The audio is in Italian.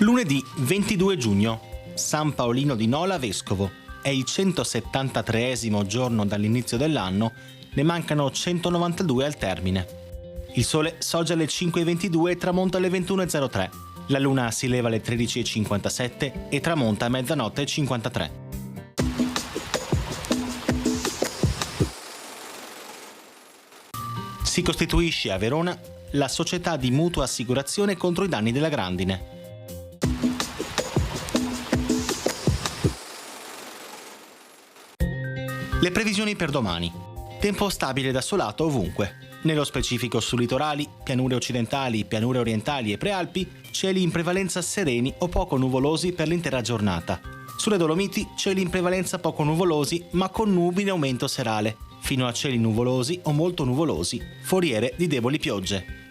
Lunedì 22 giugno, San Paolino di Nola Vescovo. È il 173esimo giorno dall'inizio dell'anno, ne mancano 192 al termine. Il sole sorge alle 5:22 e tramonta alle 21:03. La luna si leva alle 13:57 e tramonta a mezzanotte e 53. Si costituisce a Verona la società di mutua assicurazione contro i danni della grandine. Le previsioni per domani. Tempo stabile da solato ovunque. Nello specifico su litorali, pianure occidentali, pianure orientali e prealpi, cieli in prevalenza sereni o poco nuvolosi per l'intera giornata. Sulle Dolomiti, cieli in prevalenza poco nuvolosi, ma con nubi in aumento serale, fino a cieli nuvolosi o molto nuvolosi, foriere di deboli piogge.